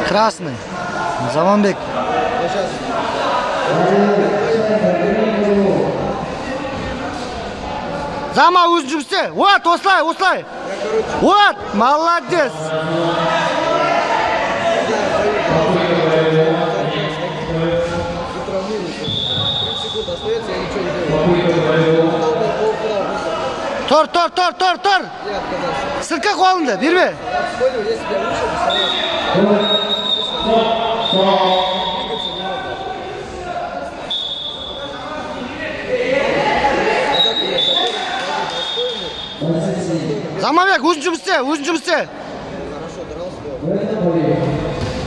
Красный. Заманбек. Зама өз жұмысы. Вот, осылай. Вот, молодец. Тұр. Сырқа қолыңды, берме. Заманбек, өзін жұмысы.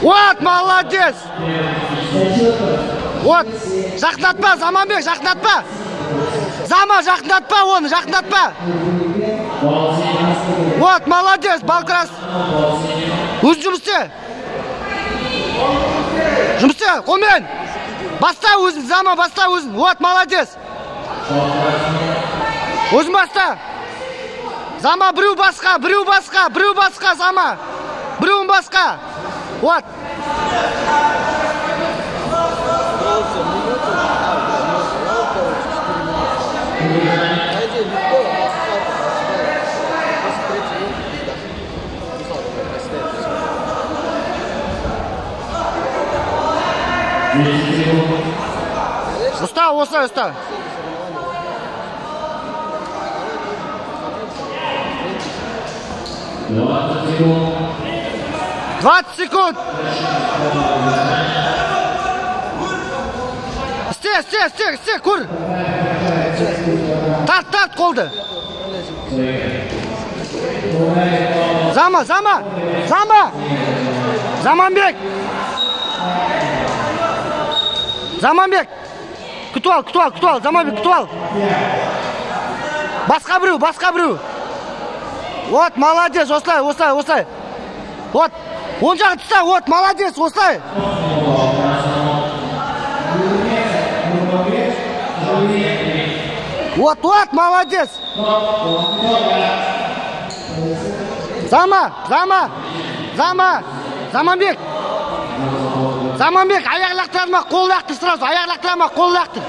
Вот, молодец. Вот, жақындатпа, Заманбек, жақындатпа. Зама, жақындатпа оны, жақындатпа. Вот, молодец, Балкрас. Өзін жұмысы. Қолмен. Баста өзін, Зама, баста өзін. Вот, молодец. Өзін баста. Зама, біреу басқа, Зама. Біреуін басқа. Вот. Уста. 20 секунд. Істе, көр. Тарт қолды. Зама. Заманбек. Күтіп ал. Заманбек, күтіп ал. Басқа біреу. Вот, молодец, осылай. Вот, он жағы тұста, вот, молодец, осылай. Вот, молодец. Заманбек, аяқ лақтырма, қол лақтыр сразу, қол лақтыр.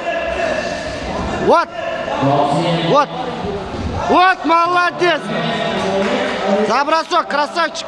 Вот, молодец. За бросок, красавчик.